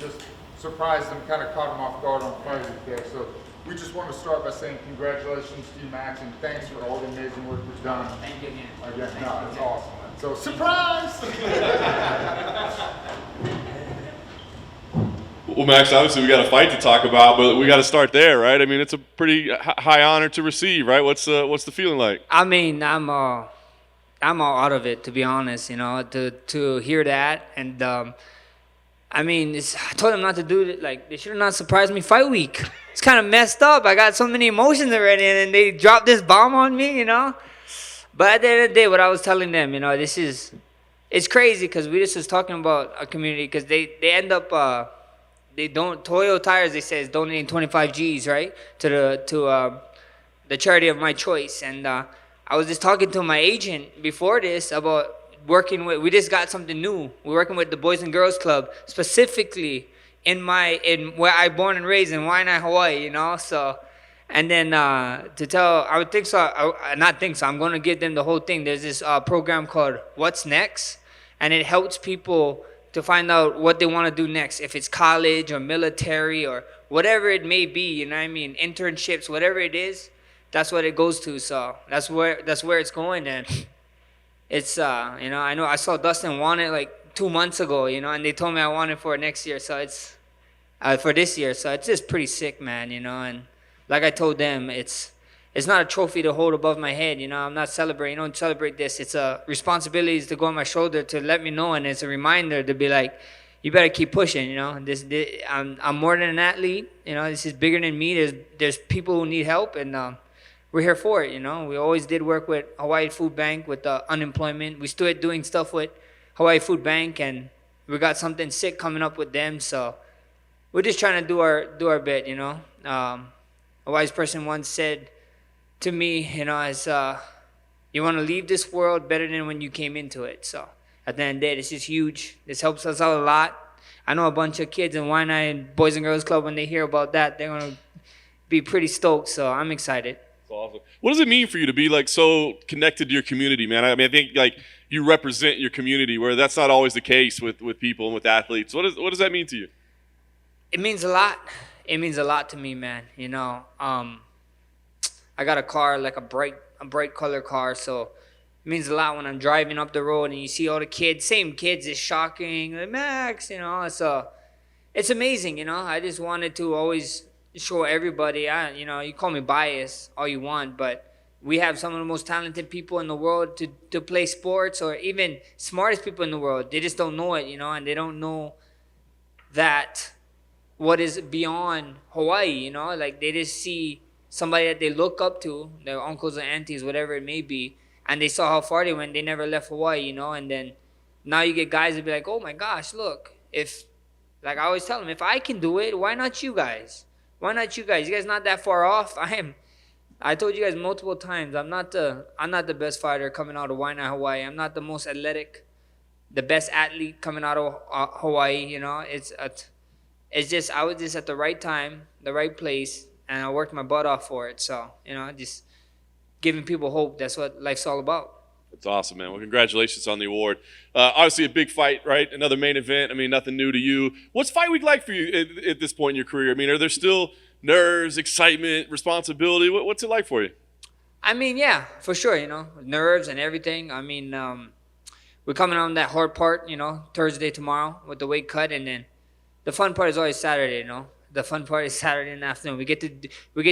just surprised them, kind of caught them off guard on Friday there. So we just want to start by saying congratulations to you, Max, and thanks for all the amazing work you've done. Thank you again. No, it's awesome. So surprise! Well, Max, obviously we got a fight to talk about, but we got to start there, right? I mean, it's a pretty high honor to receive, right? What's the feeling like? I mean, I'm all out of it, to be honest. You know, to hear that, and I mean, I told them not to do it. Like, they should have not surprised me fight week. It's kind of messed up. I got so many emotions already, and they dropped this bomb on me, you know. But at the end of the day, what I was telling them, you know, it's crazy because we just was talking about a community because they end up. Toyo Tires, they say, is donating 25 G's, right, to the charity of my choice. And I was just talking to my agent before this about working with. We just got something new. We're working with the Boys and Girls Club, specifically in where I born and raised in Waianae, Hawaii. You know, so. And then I'm going to give them the whole thing. There's this program called What's Next, and it helps people to find out what they want to do next, if it's college or military or whatever it may be, you know what I mean, internships, whatever it is, that's what it goes to. So that's where it's going. And it's you know, I know I saw Dustin want it like 2 months ago, you know, and they told me I want it for next year, so it's for this year, so it's just pretty sick, man, you know. And like I told them, it's not a trophy to hold above my head, you know. I'm not celebrating. I don't celebrate this. It's a responsibility to go on my shoulder to let me know, and it's a reminder to be like, you better keep pushing, you know. I'm more than an athlete, you know. This is bigger than me. There's people who need help, and we're here for it, you know. We always did work with Hawaii Food Bank with unemployment. We started doing stuff with Hawaii Food Bank, and we got something sick coming up with them. So we're just trying to do our bit, you know. A wise person once said to me, you know, as you want to leave this world better than when you came into it. So at the end of the day, this is huge. This helps us out a lot. I know a bunch of kids in Waianae and Boys and Girls Club, when they hear about that, they're going to be pretty stoked. So I'm excited. That's awesome. What does it mean for you to be like so connected to your community, man? I mean, I think like you represent your community, where that's not always the case with people and with athletes. What does that mean to you? It means a lot. It means a lot to me, man. You know, I got a car, like a bright color car, so it means a lot when I'm driving up the road and you see all the kids, same kids. It's shocking, like, Max, you know. It's amazing, you know. I just wanted to always show everybody. You know, you call me biased all you want, but we have some of the most talented people in the world to play sports, or even smartest people in the world. They just don't know it, you know, and they don't know that what is beyond Hawaii, you know. Like, they just see somebody that they look up to, their uncles or aunties, whatever it may be, and they saw how far they went. They never left Hawaii, you know. And then now you get guys that be like, oh my gosh, look, like I always tell them, if I can do it, why not you guys? Why not you guys? You guys not that far off. I told you guys multiple times, I'm not the best fighter coming out of Waianae, Hawaii. I'm not the most athletic, the best athlete coming out of Hawaii, you know. It's just, I was just at the right time, the right place, and I worked my butt off for it. So, you know, just giving people hope. That's what life's all about. That's awesome, man. Well, congratulations on the award. Obviously a big fight, right? Another main event. I mean, nothing new to you. What's fight week like for you at this point in your career? I mean, are there still nerves, excitement, responsibility? What's it like for you? I mean, yeah, for sure, you know, nerves and everything. I mean, we're coming on that hard part, you know, Thursday tomorrow with the weight cut, and then the fun part is always Saturday, you know. The fun part is Saturday in the afternoon. We get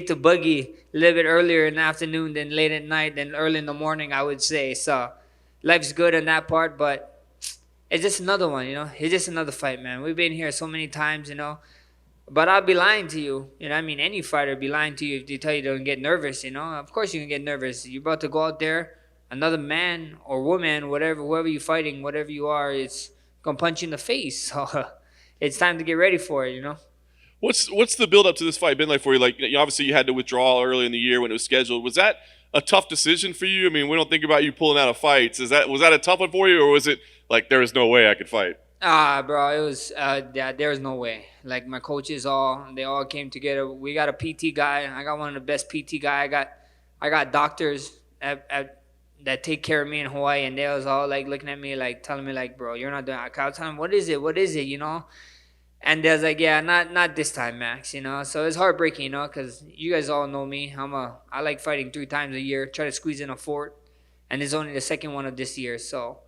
to buggy a little bit earlier in the afternoon than late at night than early in the morning, I would say. So life's good on that part, but it's just another one, you know. It's just another fight, man. We've been here so many times, you know. But I'll be lying to you, you know. I mean, any fighter would be lying to you if they tell you don't get nervous, you know. Of course you can get nervous. You're about to go out there, another man or woman, whoever you're fighting, whatever you are, it's gonna punch you in the face. So it's time to get ready for it, you know. What's the build up to this fight been like for you? Like, obviously you had to withdraw early in the year when it was scheduled. Was that a tough decision for you? I mean, we don't think about you pulling out of fights. Was that a tough one for you, or was it like there was no way I could fight? Bro, it was there was no way. Like, my coaches they all came together. We got a PT guy. I got one of the best PT guy. I got doctors that take care of me in Hawaii, and they was all like looking at me, like telling me, like, bro, you're not doing it. I was telling them, what is it, you know? And there's like, yeah, not this time, Max. So it's heartbreaking, because you guys all know me. I like fighting 3 times a year. Try to squeeze in a fourth, and it's only the second one of this year. So,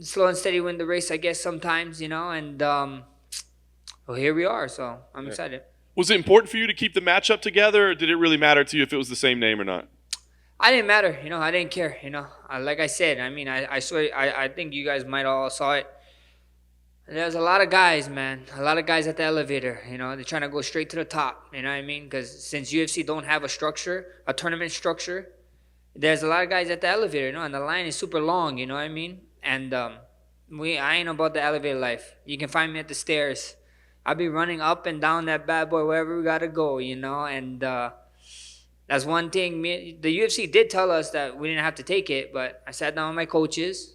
slow and steady win the race, I guess sometimes, and well, here we are. So I'm excited. Was it important for you to keep the matchup together, or did it really matter to you if it was the same name or not? I didn't matter, I didn't care, like I said, I swear, I think you guys might all saw it. There's a lot of guys, man, a lot of guys at the elevator, they're trying to go straight to the top, you know what I mean? Because since UFC don't have a tournament structure, there's a lot of guys at the elevator, and the line is super long, you know what I mean? And I ain't about the elevator life. You can find me at the stairs. I'll be running up and down that bad boy wherever we gotta go, and that's one thing. The UFC did tell us that we didn't have to take it, but I sat down with my coaches.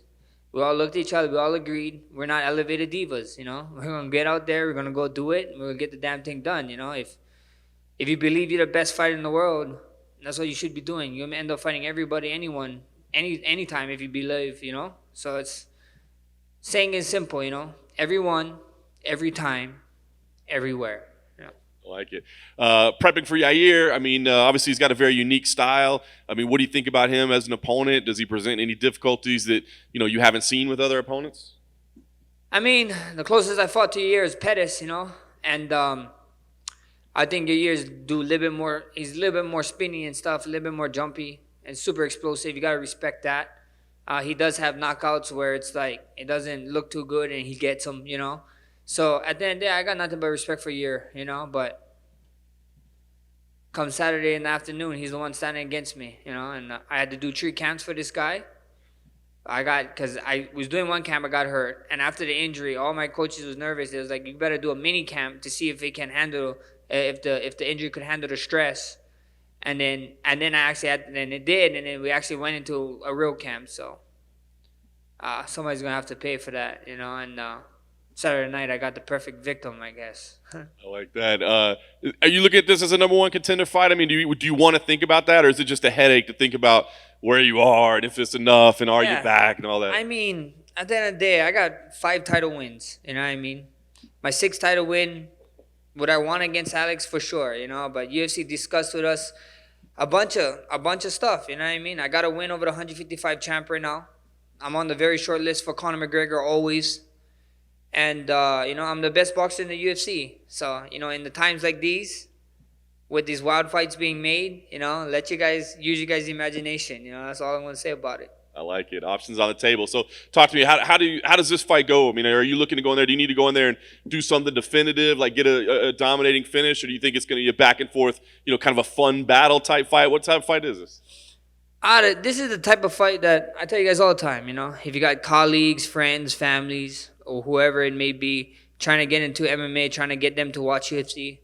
We all looked at each other. We all agreed we're not elevated divas. We're gonna get out there. We're gonna go do it. We're gonna get the damn thing done. If you believe you're the best fighter in the world, that's what you should be doing. You'll end up fighting everybody, anyone, anytime if you believe. So it's saying is simple. Everyone, every time, everywhere. I like it. Prepping for Yair, obviously he's got a very unique style. What do you think about him as an opponent? Does he present any difficulties that you haven't seen with other opponents? The closest I fought to Yair is Pettis, and I think Yair's do a little bit more. He's a little bit more spinny and stuff, a little bit more jumpy and super explosive. You gotta respect that. He does have knockouts where it's like it doesn't look too good and he gets them, So at the end of the day, I got nothing but respect for Yair, but come Saturday in the afternoon, he's the one standing against me, and I had to do 3 camps for this guy. Because I was doing 1 camp, I got hurt, and after the injury, all my coaches was nervous. They was like, you better do a mini camp to see if it can handle, if the injury could handle the stress. And then it did, and then we actually went into a real camp. So somebody's gonna have to pay for that, and Saturday night I got the perfect victim, I guess. I like that. Are you looking at this as a number 1 contender fight? Do you want to think about that, or is it just a headache to think about where you are and if it's enough and are you back and all that? At the end of the day, I got 5 title wins. You know what I mean? My 6th title win, would I won against Alex for sure? But UFC discussed with us a bunch of stuff. You know what I mean? I got a win over the 155 champ right now. I'm on the very short list for Conor McGregor always. And, I'm the best boxer in the UFC. So, in the times like these, with these wild fights being made, let you guys use your guys' imagination. That's all I'm going to say about it. I like it. Options on the table. So talk to me. How does this fight go? Are you looking to go in there? Do you need to go in there and do something definitive, like get a dominating finish? Or do you think it's going to be a back and forth, kind of a fun battle type fight? What type of fight is this? This is the type of fight that I tell you guys all the time, if you got colleagues, friends, families, or whoever it may be, trying to get into MMA, trying to get them to watch UFC,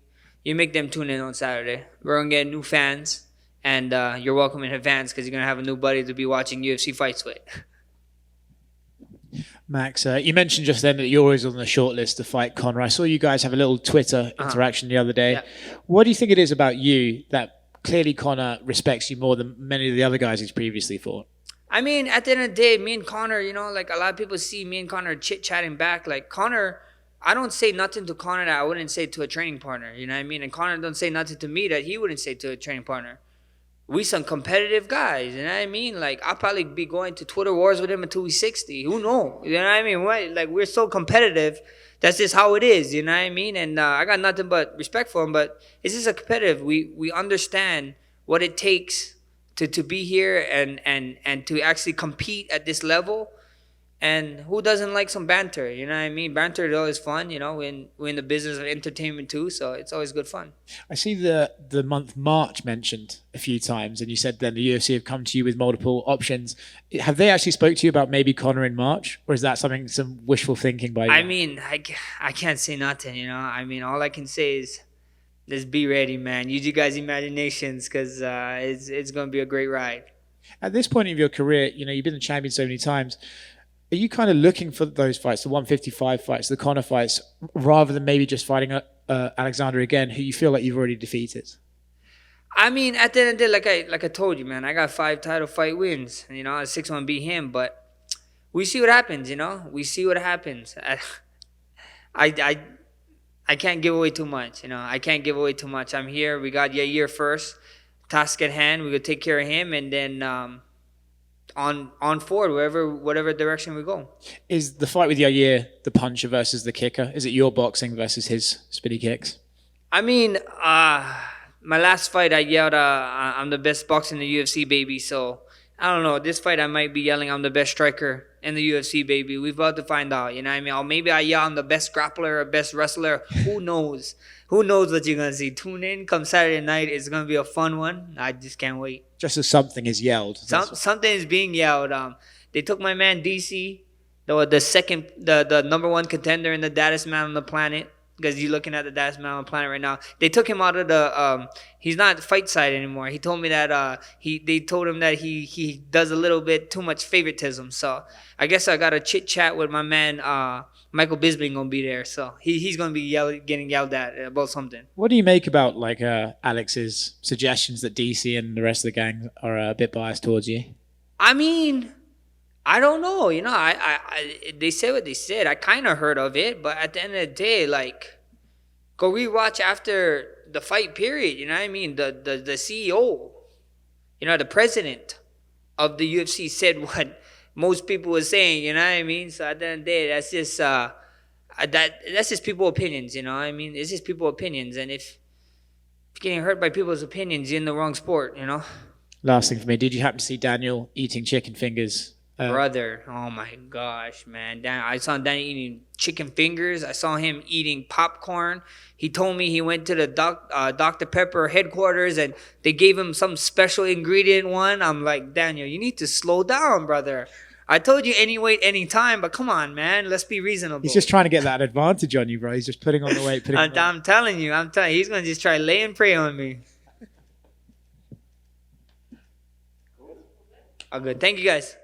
you make them tune in on Saturday. We're going to get new fans, and you're welcome in advance because you're going to have a new buddy to be watching UFC fights with. Max, you mentioned just then that you're always on the short list to fight Conor. I saw you guys have a little Twitter interaction the other day. Yeah. What do you think it is about you that clearly Conor respects you more than many of the other guys he's previously fought? At the end of the day, me and Conor, like a lot of people see me and Conor chit-chatting back. Like Conor, I don't say nothing to Conor that I wouldn't say to a training partner, you know what I mean? And Conor don't say nothing to me that he wouldn't say to a training partner. We some competitive guys, you know what I mean? Like, I'll probably be going to Twitter wars with him until he's 60. Who knows? You know what I mean? Like, we're so competitive. That's just how it is, you know what I mean? And I got nothing but respect for him, but it's just a competitive. We understand what it takes to be here and to actually compete at this level. And who doesn't like some banter? You know what I mean? Banter is always fun. We're in the business of entertainment too, so it's always good fun. I see the month March mentioned a few times, and you said then the UFC have come to you with multiple options. Have they actually spoke to you about maybe Conor in March, or is that some wishful thinking by you? I can't say nothing. All I can say is just be ready, man. Use you guys' imaginations because it's going to be a great ride. At this point of your career, you've been a champion so many times. Are you kind of looking for those fights, the 155 fights, the Conor fights, rather than maybe just fighting Alexander again, who you feel like you've already defeated? At the end of the day, like I told you, man, I got 5 title fight wins. The 6th one beat him, but we see what happens. We see what happens. I can't give away too much. I can't give away too much. I'm here. We got Yair first. Task at hand. We could take care of him, and then on forward, whatever direction we go. Is the fight with Yair the puncher versus the kicker? Is it your boxing versus his spinny kicks? I mean, my last fight, I yelled, I'm the best boxer in the UFC, baby. So, I don't know. This fight, I might be yelling, I'm the best striker in the UFC, baby. We're about to find out, you know what I mean? Or maybe I yell, I'm the best grappler or best wrestler. Who knows? Who knows what you're going to see? Tune in. Come Saturday night. It's going to be a fun one. I just can't wait. Just as something is yelled. Something is being yelled. They took my man, DC, the number one contender and the baddest man on the planet. Because you're looking at the baddest man on the planet right now. They took him out of the he's not fight side anymore. He told me that they told him that he does a little bit too much favoritism. So I guess I got a chit chat with my man Michael Bisping gonna be there. So he's gonna be getting yelled at about something. What do you make about like Alex's suggestions that DC and the rest of the gang are a bit biased towards you? I mean, I don't know. They said what they said. I kind of heard of it, but at the end of the day, like, go rewatch after the fight period. You know what I mean? The CEO, the president of the UFC said what most people were saying. You know what I mean? So at the end of the day, that's just that's just people's opinions. You know what I mean? It's just people's opinions, and if you're getting hurt by people's opinions, you're in the wrong sport. Last thing for me, did you happen to see Daniel eating chicken fingers? Brother, oh my gosh, man. I saw Daniel eating chicken fingers. I saw him eating popcorn. He told me he went to the Dr. Pepper headquarters and they gave him some special ingredient one. I'm like, Daniel, you need to slow down, brother. I told you any weight, any time, but come on, man. Let's be reasonable. He's just trying to get that advantage on you, bro. He's just putting on the weight. I'm telling you. He's going to just try lay and pray on me. Oh, good. Thank you, guys.